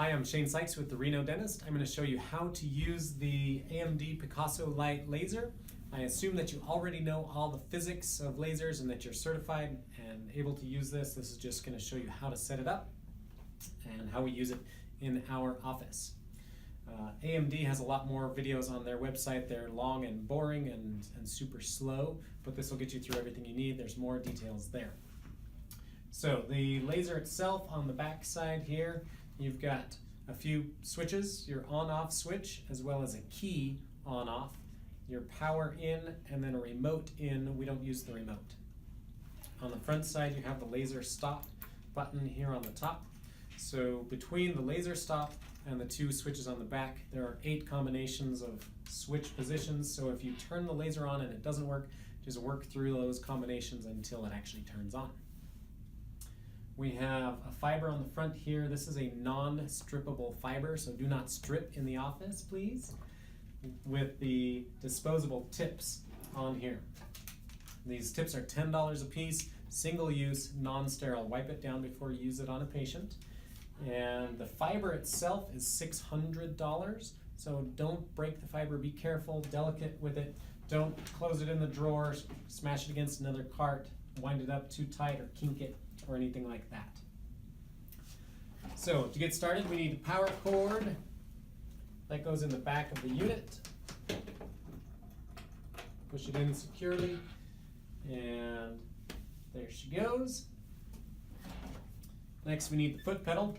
Hi, I'm Shane Sykes with the Reno Dentist. I'm going to show you how to use the AMD Picasso Lite laser. I assume that you already know all the physics of lasers and that you're certified and able to use this. This is just going to show you how to set it up and how we use it in our office. AMD has a lot more videos on their website. They're long and boring and super slow, but this will get you through everything you need. There's more details there. So the laser itself, on the back side here, you've got a few switches, your on-off switch, as well as a key on-off, your power in, and then a remote in. We don't use the remote. On the front side, you have the laser stop button here on the top. So between the laser stop and the two switches on the back, there are 8 combinations of switch positions. So if you turn the laser on and it doesn't work, just work through those combinations until it actually turns on. We have a fiber on the front here. This is a non-strippable fiber, so do not strip in the office, please, with the disposable tips on here. These tips are $10 a piece, single use, non-sterile. Wipe it down before you use it on a patient. And the fiber itself is $600, so don't break the fiber. Be careful, delicate with it. Don't close it in the drawer, smash it against another cart, wind it up too tight or kink it, or anything like that. So to get started, we need a power cord that goes in the back of the unit. Push it in securely, and there she goes. Next, we need the foot pedal.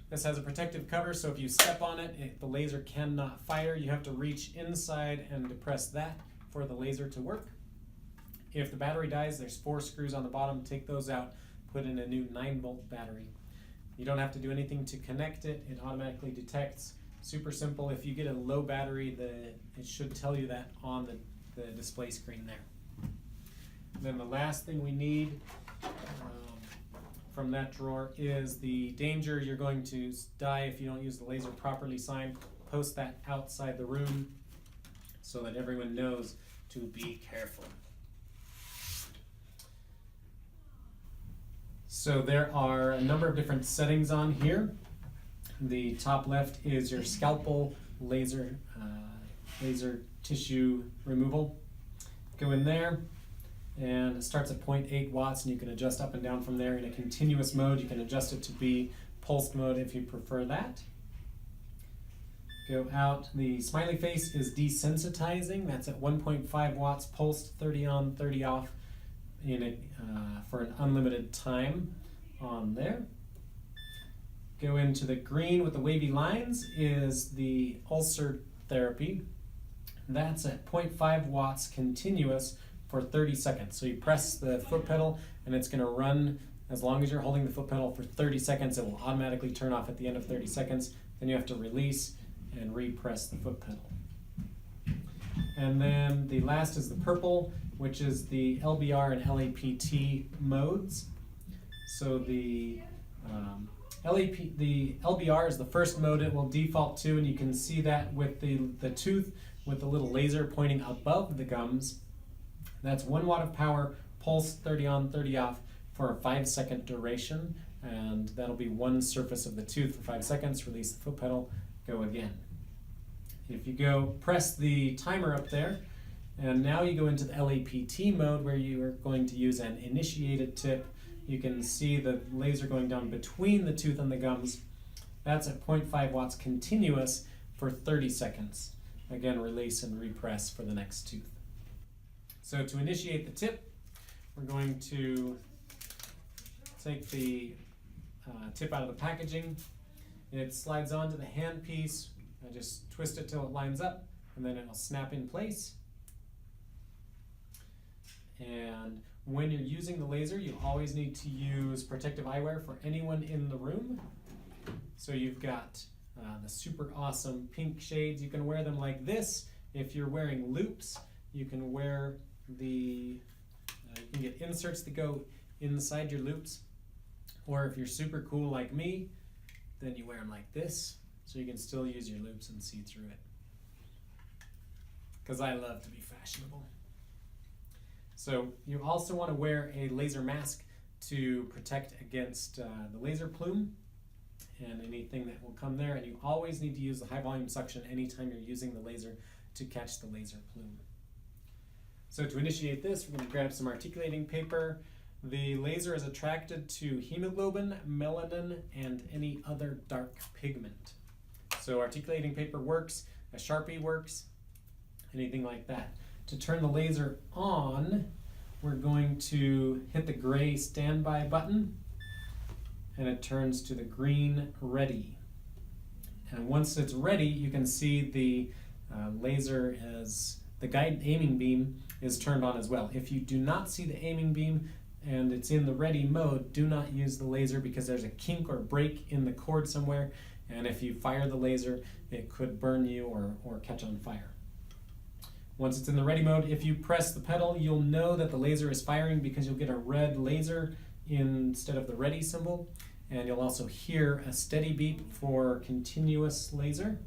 This has a protective cover, so if you step on it, the laser cannot fire. You have to reach inside and depress that for the laser to work. If the battery dies, there's 4 screws on the bottom. Take those out. Put in a new 9-volt battery. You don't have to do anything to connect it. It automatically detects. Super simple. If you get a low battery, it should tell you that on the display screen there. And then the last thing we need from that drawer is the danger you're going to die if you don't use the laser properly sign. Post that outside the room so that everyone knows to be careful. So there are a number of different settings on here. The top left is your scalpel laser tissue removal. Go in there, and it starts at 0.8 watts, and you can adjust up and down from there. In a continuous mode, you can adjust it to be pulsed mode if you prefer that. Go out. The smiley face is desensitizing. That's at 1.5 watts, pulsed, 30 on, 30 off, for an unlimited time on there. Go into the green with the wavy lines is the Ulcer Therapy. That's at 0.5 watts continuous for 30 seconds. So you press the foot pedal and it's going to run as long as you're holding the foot pedal for 30 seconds. It will automatically turn off at the end of 30 seconds. Then you have to release and repress the foot pedal. And then the last is the purple, which is the LBR and LAPT modes. So the LBR is the first mode it will default to, and you can see that with the tooth with the little laser pointing above the gums. That's 1 watt of power, pulse 30 on, 30 off for a 5-second duration, and that'll be one surface of the tooth for 5 seconds. Release the foot pedal, go again. If you go, press the timer up there, and now you go into the LAPT mode where you are going to use an initiated tip. You can see the laser going down between the tooth and the gums. That's at 0.5 watts continuous for 30 seconds. Again, release and repress for the next tooth. So to initiate the tip, we're going to take the tip out of the packaging. It slides onto the handpiece. I just twist it till it lines up, and then it'll snap in place. And when you're using the laser, you always need to use protective eyewear for anyone in the room. So you've got the super awesome pink shades. You can wear them like this. If you're wearing loops, you can wear you can get inserts that go inside your loops. Or if you're super cool like me, then you wear them like this, so you can still use your loops and see through it. Because I love to be fashionable. So you also want to wear a laser mask to protect against the laser plume. and anything that will come there. And you always need to use the high volume suction anytime you're using the laser to catch the laser plume. So to initiate this, we're going to grab some articulating paper. The laser is attracted to hemoglobin, melanin, and any other dark pigment. So articulating paper works, a Sharpie works, anything like that. To turn the laser on, we're going to hit the gray standby button, and it turns to the green ready. And once it's ready, you can see the laser as the guide aiming beam is turned on as well. If you do not see the aiming beam and it's in the ready mode, do not use the laser because there's a kink or break in the cord somewhere, and if you fire the laser, it could burn you or catch on fire. Once it's in the ready mode, if you press the pedal, you'll know that the laser is firing because you'll get a red laser instead of the ready symbol, and you'll also hear a steady beep for continuous laser.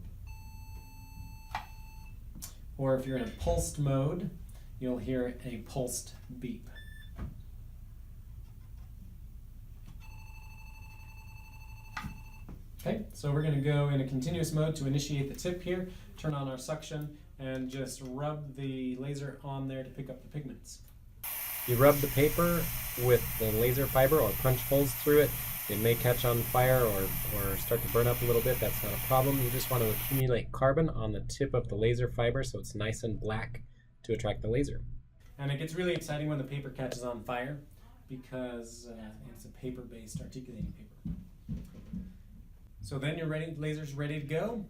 Or if you're in a pulsed mode, you'll hear a pulsed beep. Okay, so we're going to go in a continuous mode to initiate the tip here, turn on our suction, and just rub the laser on there to pick up the pigments. You rub the paper with the laser fiber or punch holes through it. It may catch on fire or start to burn up a little bit. That's not a problem. You just want to accumulate carbon on the tip of the laser fiber so it's nice and black to attract the laser. And it gets really exciting when the paper catches on fire because it's a paper-based articulating paper. So then you're ready, laser's ready to go,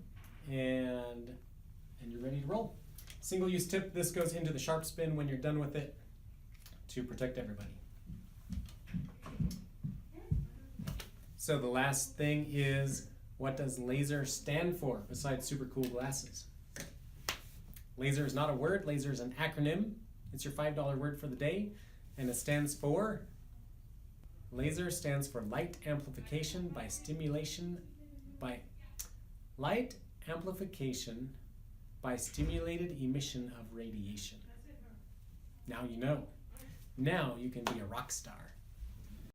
and you're ready to roll. Single-use tip, this goes into the sharp spin when you're done with it to protect everybody. So the last thing is, what does laser stand for besides super cool glasses? Laser is not a word, laser is an acronym. It's your $5 word for the day, and it stands for, laser stands for light amplification by stimulation by light amplification by stimulated emission of radiation. Now you know. Now you can be a rock star.